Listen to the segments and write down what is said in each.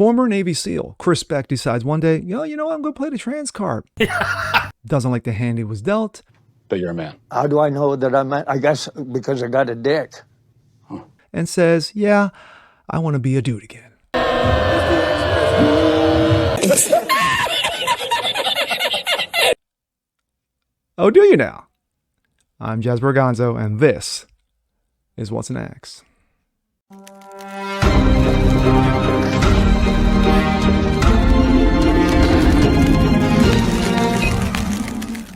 Former Navy SEAL Chris Beck decides one day, I'm going to play the trans card. Doesn't like the hand he was dealt. But you're a man. How do I know that I'm a, I guess because I got a dick. And says, yeah, I want to be a dude again. Oh, do you now? I'm Jasper Gonzo, and this is What's Next.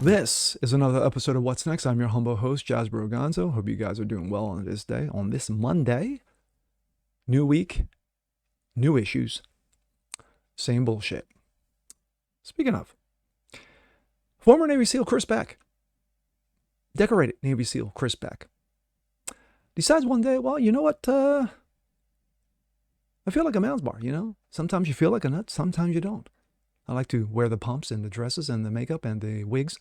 This is another episode of What's Next. I'm your humble host, Jasper Gonzo. Hope you guys are doing well on this day, on this Monday. New week, new issues, same bullshit. Speaking of, former Navy SEAL Chris Beck, decorated Navy SEAL Chris Beck, decides one day, well, you know what? I feel like a mouse bar, Sometimes you feel like a nut, sometimes you don't. I like to wear the pumps and the dresses and the makeup and the wigs.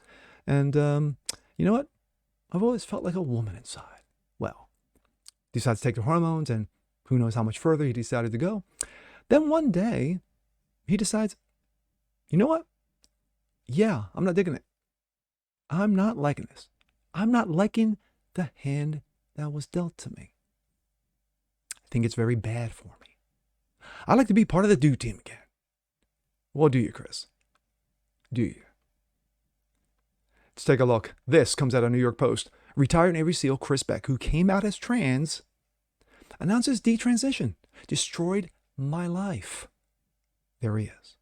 And you know what? I've always felt like a woman inside. Well, decides to take the hormones, and who knows how much further he decided to go. Then one day, he decides, you know what? Yeah, I'm not digging it. I'm not liking this. I'm not liking the hand that was dealt to me. I think it's very bad for me. I'd like to be part of the dude team again. Well, do you, Chris? Do you? Let's take a look. This comes out of New York Post. Retired Navy SEAL Chris Beck, who came out as trans, announces detransition. Destroyed my life. There he is.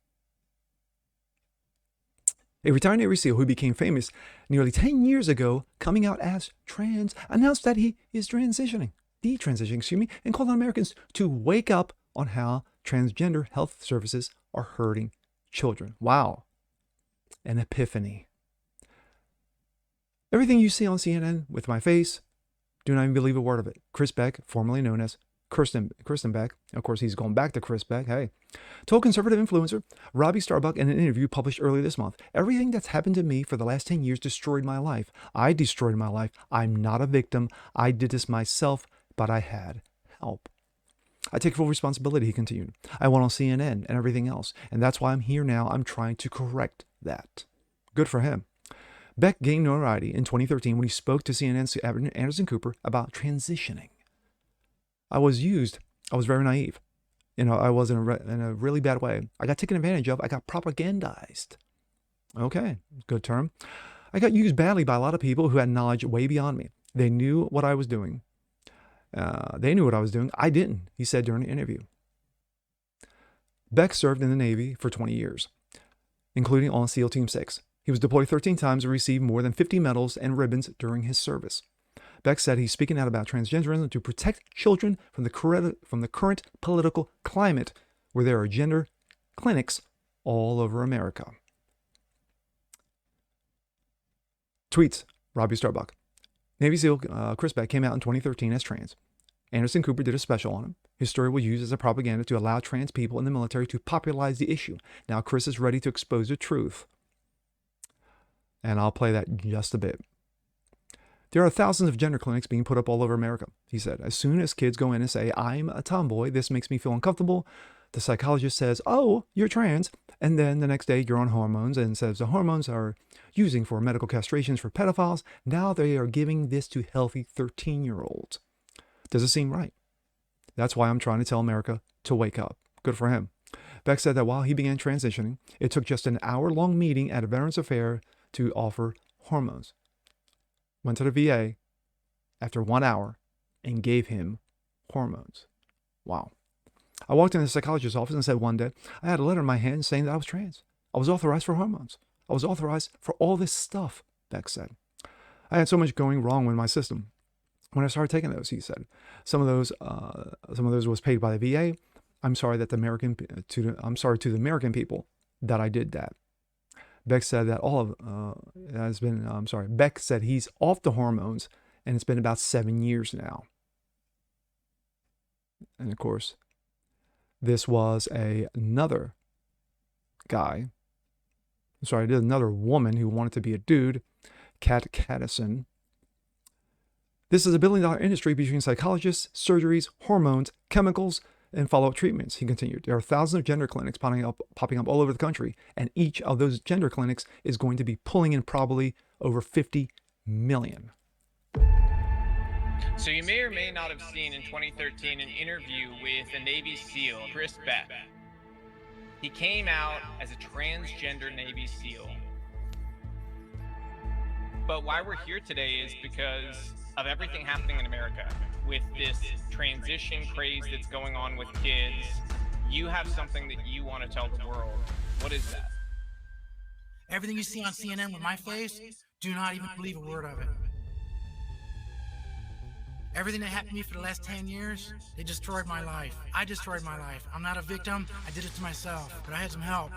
A retired Navy SEAL who became famous nearly 10 years ago, coming out as trans, announced that he is detransitioning, and called on Americans to wake up on how transgender health services are hurting children. Wow. An epiphany. Everything you see on CNN with my face, do not even believe a word of it. Chris Beck, formerly known as Kristin Beck, of course he's going back to Chris Beck, told conservative influencer Robbie Starbuck in an interview published earlier this month, everything that's happened to me for the last 10 years destroyed my life. I destroyed my life. I'm not a victim. I did this myself, but I had help. I take full responsibility, he continued. I went on CNN and everything else, and that's why I'm here now. I'm trying to correct that. Good for him. Beck gained notoriety in 2013 when he spoke to CNN's Anderson Cooper about transitioning. I was very naive. I was in a really bad way. I got taken advantage of. I got propagandized. Okay, good term. I got used badly by a lot of people who had knowledge way beyond me. They knew what I was doing. I didn't, he said during the interview. Beck served in the Navy for 20 years, including on SEAL Team 6. He was deployed 13 times and received more than 50 medals and ribbons during his service. Beck said he's speaking out about transgenderism to protect children from the current political climate where there are gender clinics all over America. Tweets, Robbie Starbuck. Navy SEAL Chris Beck came out in 2013 as trans. Anderson Cooper did a special on him. His story was used as a propaganda to allow trans people in the military to popularize the issue. Now Chris is ready to expose the truth. And I'll play that in just a bit. There are thousands of gender clinics being put up all over America, he said. As soon as kids go in and say, I'm a tomboy, this makes me feel uncomfortable, the psychologist says, oh, you're trans. And then the next day you're on hormones and says the hormones are using for medical castrations for pedophiles. Now they are giving this to healthy 13-year-olds. Does it seem right? That's why I'm trying to tell America to wake up. Good for him. Beck said that while he began transitioning, it took just an hour-long meeting at a Veterans Affairs to offer hormones. Went to the VA after 1 hour and gave him hormones. Wow. I walked in the psychologist's office and said one day, I had a letter in my hand saying that I was trans. I was authorized for hormones. I was authorized for all this stuff, Beck said. I had so much going wrong with my system. When I started taking those, he said, some of those was paid by the VA. I'm sorry to the American people that I did that. Beck said that Beck said he's off the hormones, and it's been about 7 years now. And of course, this was another woman who wanted to be a dude, Kat Caddison. This is a $1 billion industry between psychologists, surgeries, hormones, chemicals, and follow-up treatments, he continued. There are thousands of gender clinics popping up all over the country, and each of those gender clinics is going to be pulling in probably over 50 million. So you may or may not have seen in 2013 an interview with a Navy SEAL, Chris Beck. He came out as a transgender Navy SEAL. But why we're here today is because of everything happening in America with this transition craze that's going on with kids. You have something that you want to tell the world. What is that? Everything you see on CNN with my face, do not even believe a word of it. Everything that happened to me for the last 10 years, they destroyed my life. I destroyed my life. I'm not a victim. I did it to myself, but I had some help.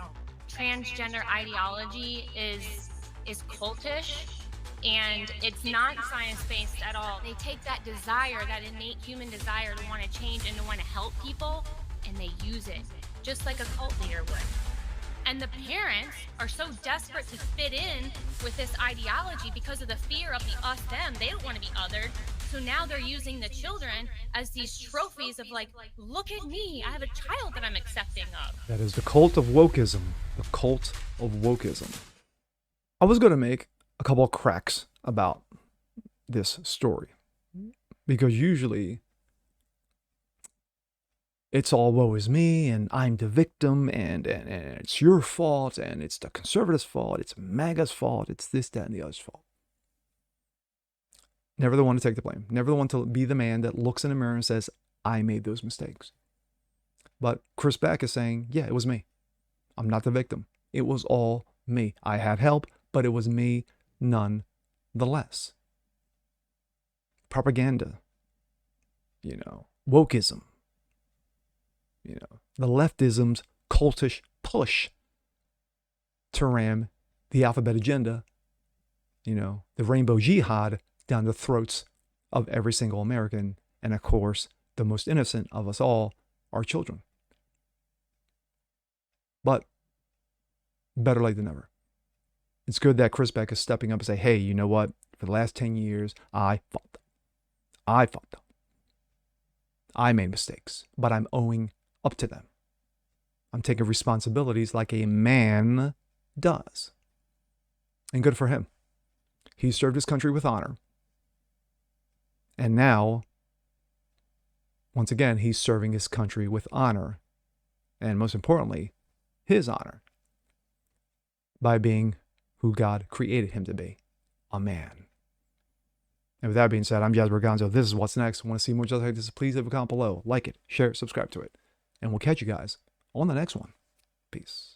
Transgender ideology is cultish, and it's not science-based at all. They take that desire, that innate human desire to want to change and to want to help people, and they use it, just like a cult leader would. And the parents are so desperate to fit in with this ideology because of the fear of the us-them. They don't want to be othered. So now they're using the children as these trophies of like, look at me, I have a child that I'm accepting of. That is the cult of wokeism. The cult of wokeism. I was going to make a couple of cracks about this story, because usually it's all woe is me and I'm the victim and it's your fault and it's the conservatives' fault, it's MAGA's fault, it's this, that, and the other's fault. Never the one to take the blame. Never the one to be the man that looks in the mirror and says, I made those mistakes. But Chris Beck is saying, yeah, it was me. I'm not the victim. It was all me. I had help, but it was me nonetheless. Propaganda, wokeism, the leftism's cultish push to ram the alphabet agenda, the rainbow jihad down the throats of every single American. And of course, the most innocent of us all, our children. But better late than never. It's good that Chris Beck is stepping up and say, hey, you know what? For the last 10 years, I fucked up. I made mistakes, but I'm owing up to them. I'm taking responsibilities like a man does. And good for him. He served his country with honor. And now, once again, he's serving his country with honor. And most importantly, his honor. By being who God created him to be, a man. And with that being said, I'm Jasper Gonzo. This is What's Next. Want to see more just like this? Please leave a comment below. Like it, share it, subscribe to it. And we'll catch you guys on the next one. Peace.